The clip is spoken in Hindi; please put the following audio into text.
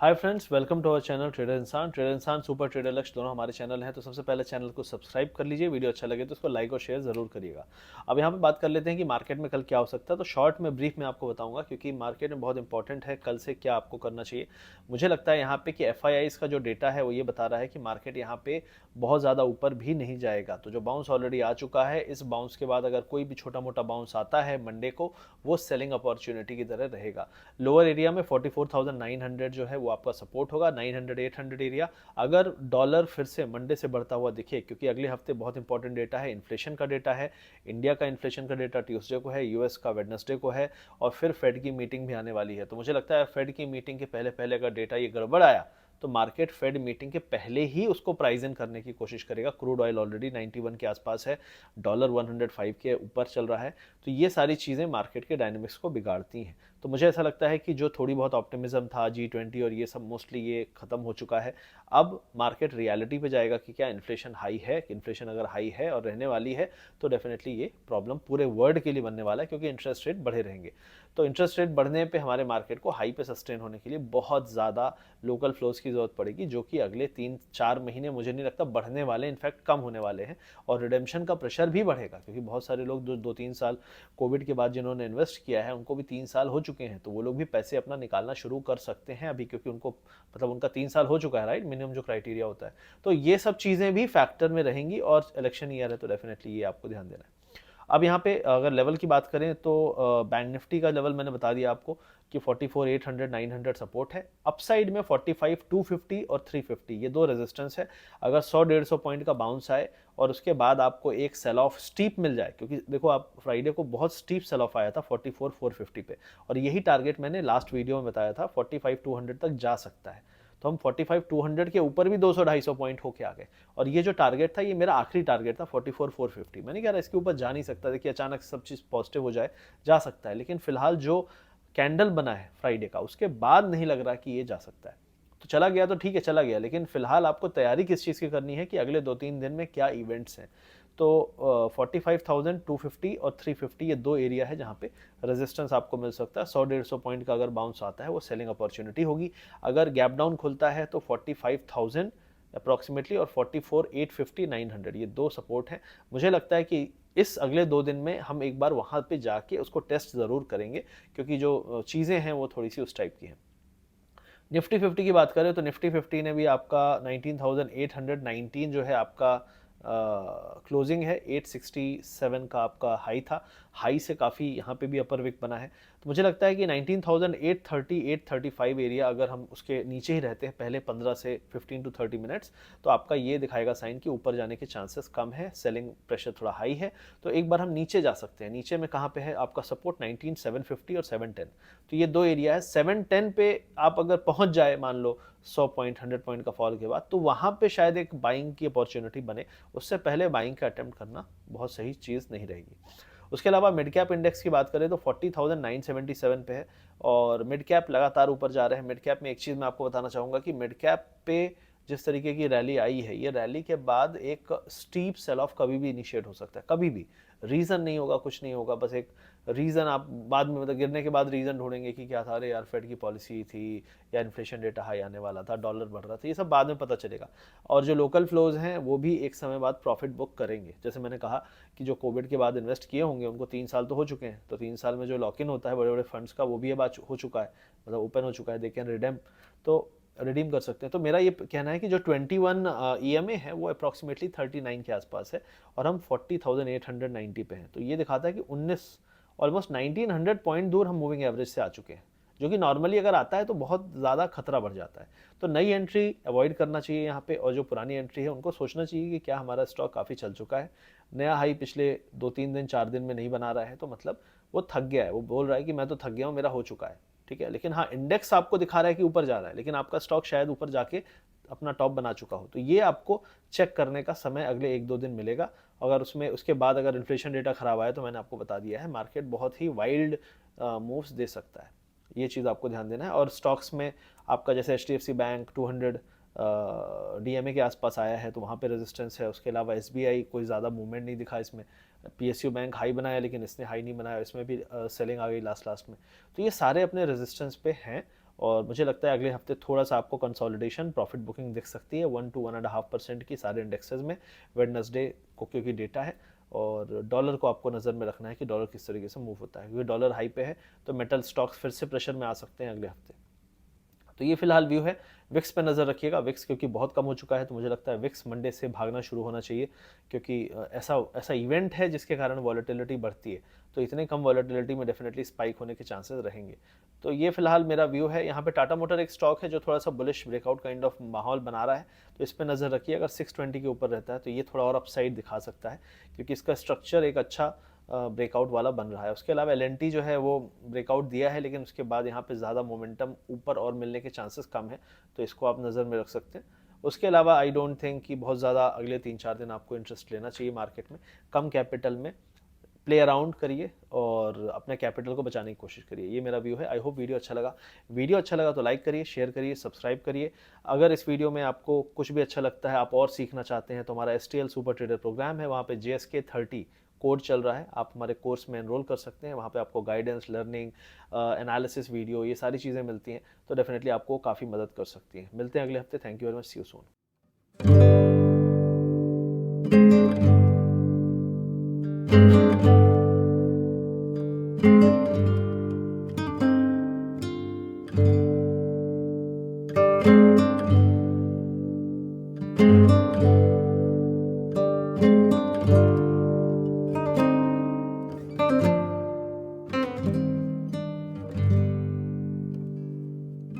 Hi friends, welcome to our channel trader इंसान सुपर ट्रेडर लक्ष्य दोनों हमारे चैनल हैं। तो सबसे पहले चैनल को सब्सक्राइब कर लीजिए, वीडियो अच्छा लगे तो उसको लाइक और शेयर जरूर करिएगा। अब यहाँ पे बात कर लेते हैं कि मार्केट में कल क्या हो सकता है। तो शॉर्ट में ब्रीफ में आपको बताऊंगा, क्योंकि मार्केट में बहुत इंपॉर्टेंट है कल से क्या आपको करना चाहिए। मुझे लगता है यहाँ पे कि एफ का जो डेटा है वो ये बता रहा है कि मार्केट यहाँ पे बहुत ज़्यादा ऊपर भी नहीं जाएगा। तो जो बाउंस ऑलरेडी आ चुका है, इस बाउंस के बाद अगर कोई भी छोटा मोटा बाउंस आता है मंडे को, वो सेलिंग अपॉर्चुनिटी की तरह रहेगा। लोअर एरिया में 44,900 जो है वो आपका सपोर्ट होगा, 900 800 एरिया। अगर डॉलर फिर से मंडे से बढ़ता हुआ दिखे, क्योंकि अगले हफ्ते बहुत इंपॉर्टेंट डेटा है, इन्फ्लेशन का डेटा है। इंडिया का इन्फ्लेशन का डेटा ट्यूसडे को है, यूएस का वेडनेसडे को है, और फिर फेड की मीटिंग भी आने वाली है। तो मुझे लगता है फेड की मीटिंग के पहले पहले अगर डेटा ये गड़बड़ आया तो मार्केट फेड मीटिंग के पहले ही उसको प्राइज इन करने की कोशिश करेगा। क्रूड ऑयल ऑलरेडी 91 के आसपास है, डॉलर 105 के ऊपर चल रहा है। तो ये सारी चीज़ें मार्केट के डायनेमिक्स को बिगाड़ती हैं। तो मुझे ऐसा लगता है कि जो थोड़ी बहुत ऑप्टिमिज्म था G20 और ये सब, मोस्टली ये खत्म हो चुका है। अब मार्केट रियलिटी पे जाएगा कि क्या इन्फ्लेशन हाई है। इन्फ्लेशन अगर हाई है और रहने वाली है तो डेफिनेटली ये प्रॉब्लम पूरे वर्ल्ड के लिए बनने वाला है, क्योंकि इंटरेस्ट रेट बढ़े रहेंगे। तो इंटरेस्ट रेट बढ़ने पे हमारे मार्केट को हाई पे सस्टेन होने के लिए बहुत ज़्यादा लोकल फ्लोज की जरूरत पड़ेगी, जो कि अगले 3-4 महीने मुझे नहीं लगता बढ़ने वाले, इनफैक्ट कम होने वाले हैं। और रिडेम्पशन का प्रेशर भी बढ़ेगा, क्योंकि बहुत सारे लोग 2-3 साल कोविड के बाद जिन्होंने इन्वेस्ट किया है उनको भी 3 साल हो चुके हैं, तो वो लोग भी पैसे अपना निकालना शुरू कर सकते हैं अभी, क्योंकि उनको मतलब उनका 3 साल हो चुका है, राइट, मिनिमम जो क्राइटेरिया होता है। तो ये सब चीज़ें भी फैक्टर में रहेंगी, और इलेक्शन ईयर है तो डेफिनेटली ये आपको ध्यान देना है। अब यहाँ पे अगर लेवल की बात करें तो बैंक निफ्टी का लेवल मैंने बता दिया आपको कि 44,800 900 सपोर्ट है। अपसाइड में 45,250 और 350 ये दो रेजिस्टेंस है। अगर 100-150 पॉइंट का बाउंस आए और उसके बाद आपको एक सेल ऑफ स्टीप मिल जाए, क्योंकि देखो आप फ्राइडे को बहुत स्टीप सेल ऑफ आया था 44,450 पे, और यही टारगेट मैंने लास्ट वीडियो में बताया था, 45,200 तक जा सकता है। तो हम 45,200 के ऊपर भी 200-250 पॉइंट होके आ गए, और ये जो टारगेट था ये मेरा आखिरी टारगेट था 44,450। मैं नहीं कह रहा इसके ऊपर जा नहीं सकता, देखिए अचानक सब चीज़ पॉजिटिव हो जाए, जा सकता है, लेकिन फिलहाल जो कैंडल बना है फ्राइडे का उसके बाद नहीं लग रहा कि ये जा सकता है। तो चला गया तो ठीक है, चला गया, लेकिन फिलहाल आपको तैयारी किस चीज़ की करनी है कि अगले 2-3 दिन में क्या इवेंट्स हैं। तो 45,250 और 350 ये दो एरिया है जहाँ पे रेजिस्टेंस आपको मिल सकता है। 100-150 पॉइंट का अगर बाउंस आता है वो सेलिंग अपॉर्चुनिटी होगी। अगर गैप डाउन खुलता है तो 45,000 अप्रॉक्सीमेटली और 44,850 900 ये दो सपोर्ट हैं। मुझे लगता है कि इस अगले 2 दिन में हम एक बार वहाँ पे जाके उसको टेस्ट ज़रूर करेंगे, क्योंकि जो चीज़ें हैं वो थोड़ी सी उस टाइप की हैं। निफ्टी 50 की बात करें तो निफ्टी 50 ने भी आपका 19,819 जो है आपका क्लोजिंग है, 867 का आपका हाई था। हाई से काफ़ी यहाँ पे भी अपर विक बना है। तो मुझे लगता है कि 19,830 835 एरिया अगर हम उसके नीचे ही रहते हैं पहले 15 से 15 to 30 मिनट्स, तो आपका ये दिखाएगा साइन कि ऊपर जाने के चांसेस कम है, सेलिंग प्रेशर थोड़ा हाई है। तो एक बार हम नीचे जा सकते हैं। नीचे में कहाँ पे है आपका सपोर्ट, 19,750 और 710। तो ये दो एरिया है। 710 पे आप अगर पहुंच जाए, मान लो 100 पॉइंट 100 पॉइंट का फॉल के बाद, तो वहां पे शायद एक बाइंग की अपॉर्चुनिटी बने। उससे पहले बाइंग का अटेम्प्ट करना बहुत सही चीज़ नहीं रहेगी। उसके अलावा मिड कैप इंडेक्स की बात करें तो 40,977 पे है, और मिड कैप लगातार ऊपर जा रहे हैं। मिड कैप में एक चीज़ मैं आपको बताना चाहूँगा कि मिड कैप पे जिस तरीके की रैली आई है, ये रैली के बाद एक स्टीप सेल ऑफ कभी भी इनिशिएट हो सकता है, कभी भी। रीज़न नहीं होगा, कुछ नहीं होगा, बस एक रीज़न आप बाद में, मतलब गिरने के बाद रीज़न ढूंढेंगे कि क्या था, अरे यार फेड की पॉलिसी थी, या इन्फ्लेशन डेटा हाई आने वाला था, डॉलर बढ़ रहा था, ये सब बाद में पता चलेगा। और जो लोकल फ्लोज हैं वो भी एक समय बाद प्रॉफिट बुक करेंगे। जैसे मैंने कहा कि जो कोविड के बाद इन्वेस्ट किए होंगे उनको 3 साल तो हो चुके हैं, तो 3 साल में जो लॉक इन होता है बड़े बड़े फंड्स का, वो भी अब हो चुका है, मतलब ओपन हो चुका है, दे कैन रिडेम, तो रिडीम कर सकते हैं। तो मेरा ये कहना है कि जो 21 EMA है वो अप्रॉक्सीमेटली 39 के आसपास है, और हम 40,890 पे हैं। तो ये दिखाता है कि 19 ऑलमोस्ट 1900 पॉइंट दूर हम मूविंग एवरेज से आ चुके हैं, जो कि नॉर्मली अगर आता है तो बहुत ज़्यादा खतरा बढ़ जाता है। तो नई एंट्री अवॉइड करना चाहिए यहाँ पे, और जो पुरानी एंट्री है उनको सोचना चाहिए कि क्या हमारा स्टॉक काफ़ी चल चुका है, नया हाई पिछले 2-3 दिन 4 दिन में नहीं बना रहा है, तो मतलब वो थक गया है, वो बोल रहा है कि मैं तो थक गया हूँ, मेरा हो चुका है, ठीक है। लेकिन हाँ, इंडेक्स आपको दिखा रहा है कि ऊपर जा रहा है, लेकिन आपका स्टॉक शायद ऊपर जाके अपना टॉप बना चुका हो। तो ये आपको चेक करने का समय अगले 1-2 दिन मिलेगा। अगर उसमें उसके बाद अगर इन्फ्लेशन डेटा खराब आया तो मैंने आपको बता दिया है, मार्केट बहुत ही वाइल्ड मूव्स दे सकता है। ये चीज़ आपको ध्यान देना है। और स्टॉक्स में आपका जैसे HDFC बैंक 200 DMA के आसपास आया है, तो वहाँ पे रेजिस्टेंस है। उसके अलावा SBI कोई ज़्यादा मूवमेंट नहीं दिखा इसमें। PSU बैंक हाई बनाया लेकिन इसने हाई नहीं बनाया, इसमें भी सेलिंग आ गई लास्ट में। तो ये सारे अपने रेजिस्टेंस पे हैं, और मुझे लगता है अगले हफ्ते थोड़ा सा आपको कंसोलिडेशन प्रॉफिट बुकिंग दिख सकती है 1 to 1.5% की सारे इंडेक्सेस में वेडनेसडे को, क्योंकि डेटा है। और डॉलर को आपको नज़र में रखना है कि डॉलर किस तरीके से मूव होता है, क्योंकि डॉलर हाई पे है तो मेटल स्टॉक्स फिर से प्रेशर में आ सकते हैं अगले हफ्ते। तो ये फिलहाल व्यू है। विक्स पे नज़र रखिएगा, विक्स क्योंकि बहुत कम हो चुका है, तो मुझे लगता है विक्स मंडे से भागना शुरू होना चाहिए, क्योंकि ऐसा ऐसा इवेंट है जिसके कारण वॉलेटिलिटी बढ़ती है, तो इतने कम वॉलेटिलिटी में डेफिनेटली स्पाइक होने के चांसेस रहेंगे। तो ये फिलहाल मेरा व्यू है। यहाँ पे टाटा मोटर एक स्टॉक है जो थोड़ा सा बुलिश ब्रेकआउट काइंड ऑफ माहौल बना रहा है, तो इस पर नज़र रखिए। अगर 620 के ऊपर रहता है तो ये थोड़ा और अपसाइड दिखा सकता है, क्योंकि इसका स्ट्रक्चर एक अच्छा ब्रेकआउट वाला बन रहा है। उसके अलावा एल जो है वो ब्रेकआउट दिया है, लेकिन उसके बाद यहाँ पे ज़्यादा मोमेंटम ऊपर और मिलने के चांसेस कम है, तो इसको आप नज़र में रख सकते हैं। उसके अलावा आई डोंट थिंक कि बहुत ज़्यादा अगले 3-4 दिन आपको इंटरेस्ट लेना चाहिए मार्केट में। कम कैपिटल में प्ले अराउंड करिए और अपने कैपिटल को बचाने की कोशिश करिए। ये मेरा व्यू है। आई होप वीडियो अच्छा लगा तो लाइक करिए, शेयर करिए, सब्सक्राइब करिए। अगर इस वीडियो में आपको कुछ भी अच्छा लगता है, आप और सीखना चाहते हैं, तो हमारा STL सुपर ट्रेडर प्रोग्राम है, वहाँ पे JSK30 कोड चल रहा है, आप हमारे कोर्स में एनरोल कर सकते हैं। वहाँ पे आपको गाइडेंस, लर्निंग, एनालिसिस वीडियो, ये सारी चीज़ें मिलती हैं, तो डेफिनेटली आपको काफ़ी मदद कर सकती हैं। मिलते हैं अगले हफ्ते। Thank you very much, see you soon.